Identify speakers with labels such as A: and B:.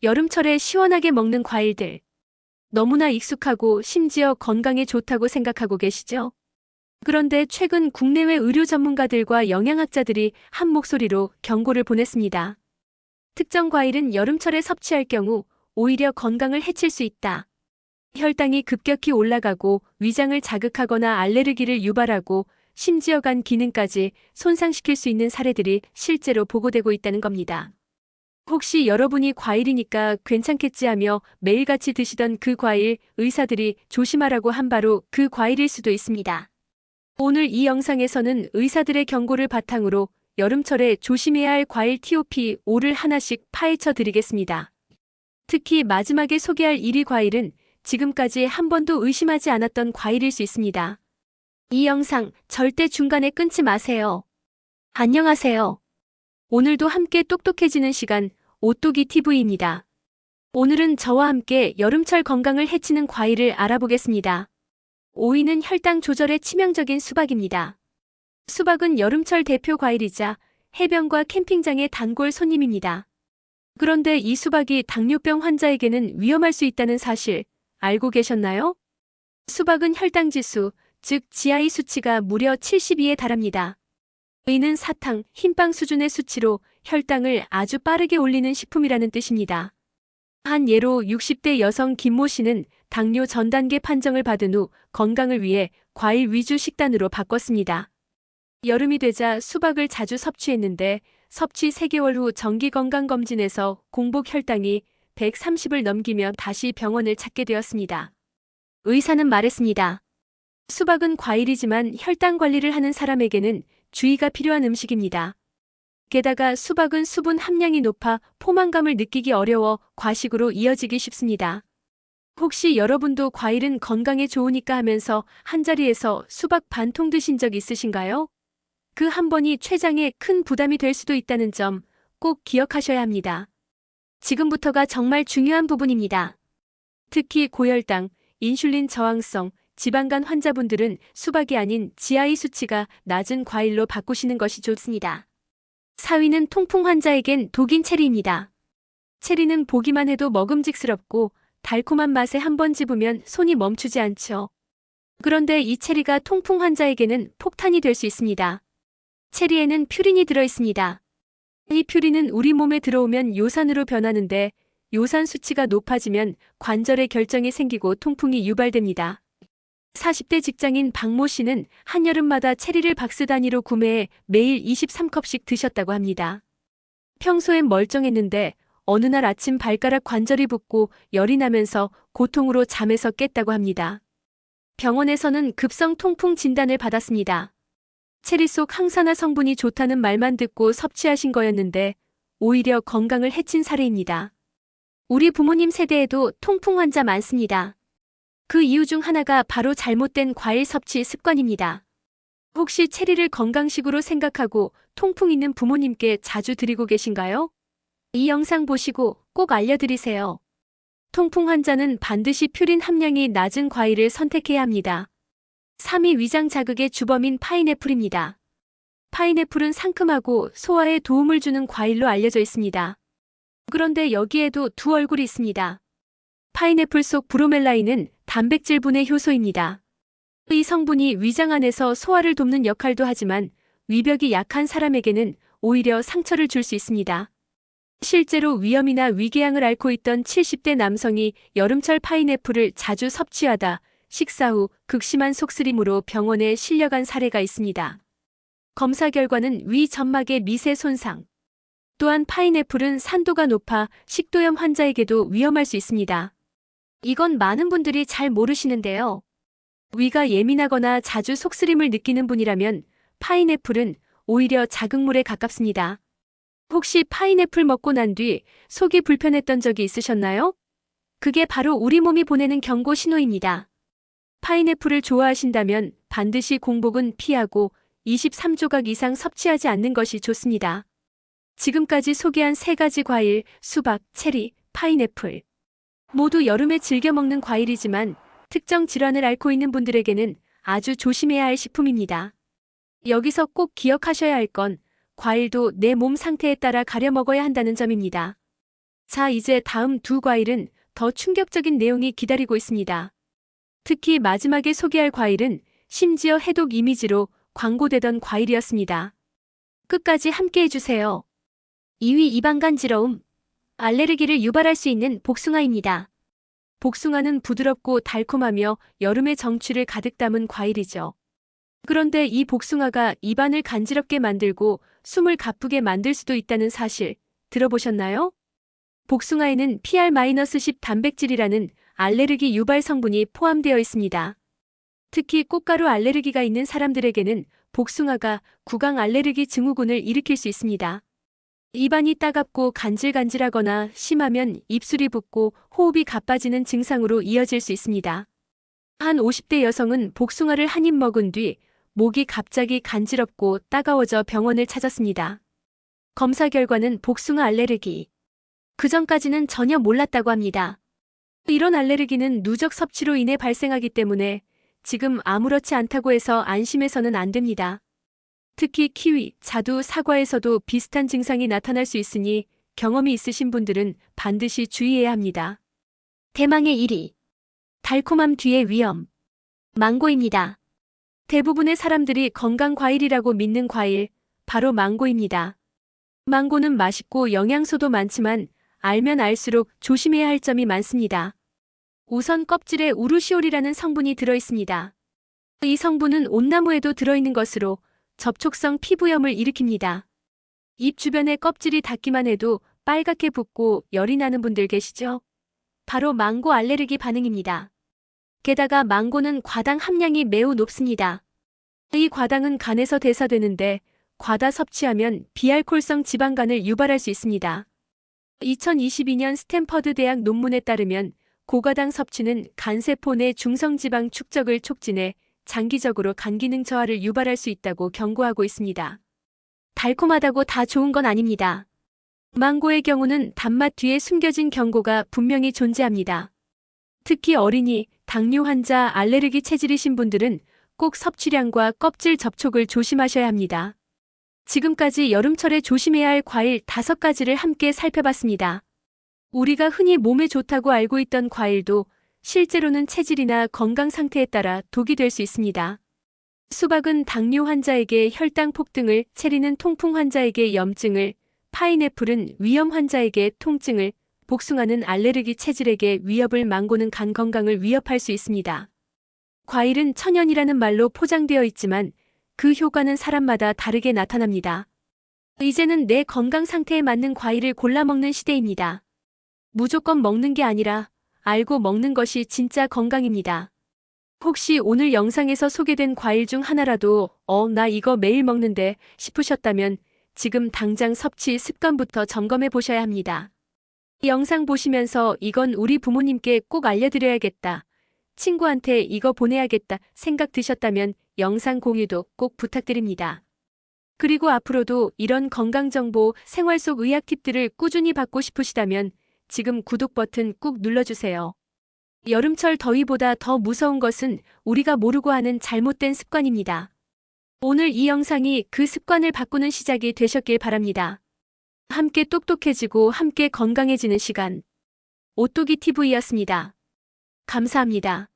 A: 여름철에 시원하게 먹는 과일들. 너무나 익숙하고 심지어 건강에 좋다고 생각하고 계시죠? 그런데 최근 국내외 의료 전문가들과 영양학자들이 한 목소리로 경고를 보냈습니다. 특정 과일은 여름철에 섭취할 경우 오히려 건강을 해칠 수 있다. 혈당이 급격히 올라가고 위장을 자극하거나 알레르기를 유발하고 심지어 간 기능까지 손상시킬 수 있는 사례들이 실제로 보고되고 있다는 겁니다. 혹시 여러분이 과일이니까 괜찮겠지 하며 매일같이 드시던 그 과일, 의사들이 조심하라고 한 바로 그 과일일 수도 있습니다. 오늘 이 영상에서는 의사들의 경고를 바탕으로 여름철에 조심해야 할 과일 TOP5를 하나씩 파헤쳐 드리겠습니다. 특히 마지막에 소개할 1위 과일은 지금까지 한 번도 의심하지 않았던 과일일 수 있습니다. 이 영상 절대 중간에 끊지 마세요. 안녕하세요. 오늘도 함께 똑똑해지는 시간, 오똑이 TV입니다. 오늘은 저와 함께 여름철 건강을 해치는 과일을 알아보겠습니다. 5위는 혈당 조절에 치명적인 수박입니다. 수박은 여름철 대표 과일이자 해변과 캠핑장의 단골 손님입니다. 그런데 이 수박이 당뇨병 환자에게는 위험할 수 있다는 사실 알고 계셨나요? 수박은 혈당 지수, 즉 GI 수치가 무려 72에 달합니다. 이는 사탕, 흰빵 수준의 수치로 혈당을 아주 빠르게 올리는 식품이라는 뜻입니다. 한 예로 60대 여성 김모 씨는 당뇨 전 단계 판정을 받은 후 건강을 위해 과일 위주 식단으로 바꿨습니다. 여름이 되자 수박을 자주 섭취했는데 섭취 3개월 후 정기건강검진에서 공복 혈당이 130을 넘기며 다시 병원을 찾게 되었습니다. 의사는 말했습니다. 수박은 과일이지만 혈당 관리를 하는 사람에게는 주의가 필요한 음식입니다. 게다가 수박은 수분 함량이 높아 포만감을 느끼기 어려워 과식으로 이어지기 쉽습니다. 혹시 여러분도 과일은 건강에 좋으니까 하면서 한자리에서 수박 반통 드신 적 있으신가요? 그 한 번이 췌장에 큰 부담이 될 수도 있다는 점 꼭 기억하셔야 합니다. 지금부터가 정말 중요한 부분입니다. 특히 고혈당, 인슐린 저항성, 지방간 환자분들은 수박이 아닌 GI 수치가 낮은 과일로 바꾸시는 것이 좋습니다. 4위는 통풍 환자에겐 독인 체리입니다. 체리는 보기만 해도 먹음직스럽고 달콤한 맛에 한 번 집으면 손이 멈추지 않죠. 그런데 이 체리가 통풍 환자에게는 폭탄이 될 수 있습니다. 체리에는 퓨린이 들어있습니다. 이 퓨린은 우리 몸에 들어오면 요산으로 변하는데 요산 수치가 높아지면 관절에 결정이 생기고 통풍이 유발됩니다. 40대 직장인 박모 씨는 한여름마다 체리를 박스 단위로 구매해 매일 23컵씩 드셨다고 합니다. 평소엔 멀쩡했는데 어느 날 아침 발가락 관절이 붓고 열이 나면서 고통으로 잠에서 깼다고 합니다. 병원에서는 급성 통풍 진단을 받았습니다. 체리 속 항산화 성분이 좋다는 말만 듣고 섭취하신 거였는데 오히려 건강을 해친 사례입니다. 우리 부모님 세대에도 통풍 환자 많습니다. 그 이유 중 하나가 바로 잘못된 과일 섭취 습관입니다. 혹시 체리를 건강식으로 생각하고 통풍 있는 부모님께 자주 드리고 계신가요? 이 영상 보시고 꼭 알려드리세요. 통풍 환자는 반드시 퓨린 함량이 낮은 과일을 선택해야 합니다. 3위 위장 자극의 주범인 파인애플입니다. 파인애플은 상큼하고 소화에 도움을 주는 과일로 알려져 있습니다. 그런데 여기에도 두 얼굴이 있습니다. 파인애플 속 브로멜라인은 단백질 분해 효소입니다. 이 성분이 위장 안에서 소화를 돕는 역할도 하지만 위벽이 약한 사람에게는 오히려 상처를 줄 수 있습니다. 실제로 위염이나 위궤양을 앓고 있던 70대 남성이 여름철 파인애플을 자주 섭취하다 식사 후 극심한 속쓰림으로 병원에 실려간 사례가 있습니다. 검사 결과는 위 점막의 미세 손상. 또한 파인애플은 산도가 높아 식도염 환자에게도 위험할 수 있습니다. 이건 많은 분들이 잘 모르시는데요. 위가 예민하거나 자주 속쓰림을 느끼는 분이라면 파인애플은 오히려 자극물에 가깝습니다. 혹시 파인애플 먹고 난 뒤 속이 불편했던 적이 있으셨나요? 그게 바로 우리 몸이 보내는 경고 신호입니다. 파인애플을 좋아하신다면 반드시 공복은 피하고 23조각 이상 섭취하지 않는 것이 좋습니다. 지금까지 소개한 3가지 과일, 수박, 체리, 파인애플. 모두 여름에 즐겨 먹는 과일이지만 특정 질환을 앓고 있는 분들에게는 아주 조심해야 할 식품입니다. 여기서 꼭 기억하셔야 할 건 과일도 내 몸 상태에 따라 가려 먹어야 한다는 점입니다. 자, 이제 다음 두 과일은 더 충격적인 내용이 기다리고 있습니다. 특히 마지막에 소개할 과일은 심지어 해독 이미지로 광고되던 과일이었습니다. 끝까지 함께 해주세요. 2위 입안 간지러움. 알레르기를 유발할 수 있는 복숭아입니다. 복숭아는 부드럽고 달콤하며 여름의 정취를 가득 담은 과일이죠. 그런데 이 복숭아가 입안을 간지럽게 만들고 숨을 가쁘게 만들 수도 있다는 사실 들어보셨나요? 복숭아에는 PR-10 단백질이라는 알레르기 유발 성분이 포함되어 있습니다. 특히 꽃가루 알레르기가 있는 사람들에게는 복숭아가 구강 알레르기 증후군을 일으킬 수 있습니다. 입안이 따갑고 간질간질하거나 심하면 입술이 붓고 호흡이 가빠지는 증상으로 이어질 수 있습니다. 한 50대 여성은 복숭아를 한 입 먹은 뒤 목이 갑자기 간지럽고 따가워져 병원을 찾았습니다. 검사 결과는 복숭아 알레르기. 그전까지는 전혀 몰랐다고 합니다. 이런 알레르기는 누적 섭취로 인해 발생하기 때문에 지금 아무렇지 않다고 해서 안심해서는 안 됩니다. 특히 키위, 자두, 사과에서도 비슷한 증상이 나타날 수 있으니 경험이 있으신 분들은 반드시 주의해야 합니다. 대망의 1위. 달콤함 뒤의 위험. 망고입니다. 대부분의 사람들이 건강 과일이라고 믿는 과일, 바로 망고입니다. 망고는 맛있고 영양소도 많지만 알면 알수록 조심해야 할 점이 많습니다. 우선 껍질에 우루시올이라는 성분이 들어있습니다. 이 성분은 온나무에도 들어있는 것으로 접촉성 피부염을 일으킵니다. 입 주변에 껍질이 닿기만 해도 빨갛게 붓고 열이 나는 분들 계시죠? 바로 망고 알레르기 반응입니다. 게다가 망고는 과당 함량이 매우 높습니다. 이 과당은 간에서 대사되는데 과다 섭취하면 비알콜성 지방간을 유발할 수 있습니다. 2022년 스탠퍼드 대학 논문에 따르면 고과당 섭취는 간세포 내 중성지방 축적을 촉진해 장기적으로 간 기능 저하를 유발할 수 있다고 경고하고 있습니다. 달콤하다고 다 좋은 건 아닙니다. 망고의 경우는 단맛 뒤에 숨겨진 경고가 분명히 존재합니다. 특히 어린이, 당뇨 환자, 알레르기 체질이신 분들은 꼭 섭취량과 껍질 접촉을 조심하셔야 합니다. 지금까지 여름철에 조심해야 할 과일 5가지를 함께 살펴봤습니다. 우리가 흔히 몸에 좋다고 알고 있던 과일도 실제로는 체질이나 건강 상태에 따라 독이 될 수 있습니다. 수박은 당뇨 환자에게 혈당 폭등을, 체리는 통풍 환자에게 염증을, 파인애플은 위염 환자에게 통증을, 복숭아는 알레르기 체질에게 위협을, 망고는 간 건강을 위협할 수 있습니다. 과일은 천연이라는 말로 포장되어 있지만 그 효과는 사람마다 다르게 나타납니다. 이제는 내 건강 상태에 맞는 과일을 골라 먹는 시대입니다. 무조건 먹는 게 아니라 알고 먹는 것이 진짜 건강입니다. 혹시 오늘 영상에서 소개된 과일 중 하나라도 나 이거 매일 먹는데 싶으셨다면 지금 당장 섭취 습관부터 점검해 보셔야 합니다. 이 영상 보시면서 이건 우리 부모님께 꼭 알려드려야겠다, 친구한테 이거 보내야겠다 생각 드셨다면 영상 공유도 꼭 부탁드립니다. 그리고 앞으로도 이런 건강정보, 생활 속 의학 팁들을 꾸준히 받고 싶으시다면 지금 구독 버튼 꾹 눌러주세요. 여름철 더위보다 더 무서운 것은 우리가 모르고 하는 잘못된 습관입니다. 오늘 이 영상이 그 습관을 바꾸는 시작이 되셨길 바랍니다. 함께 똑똑해지고 함께 건강해지는 시간. 오뚜기 TV였습니다. 감사합니다.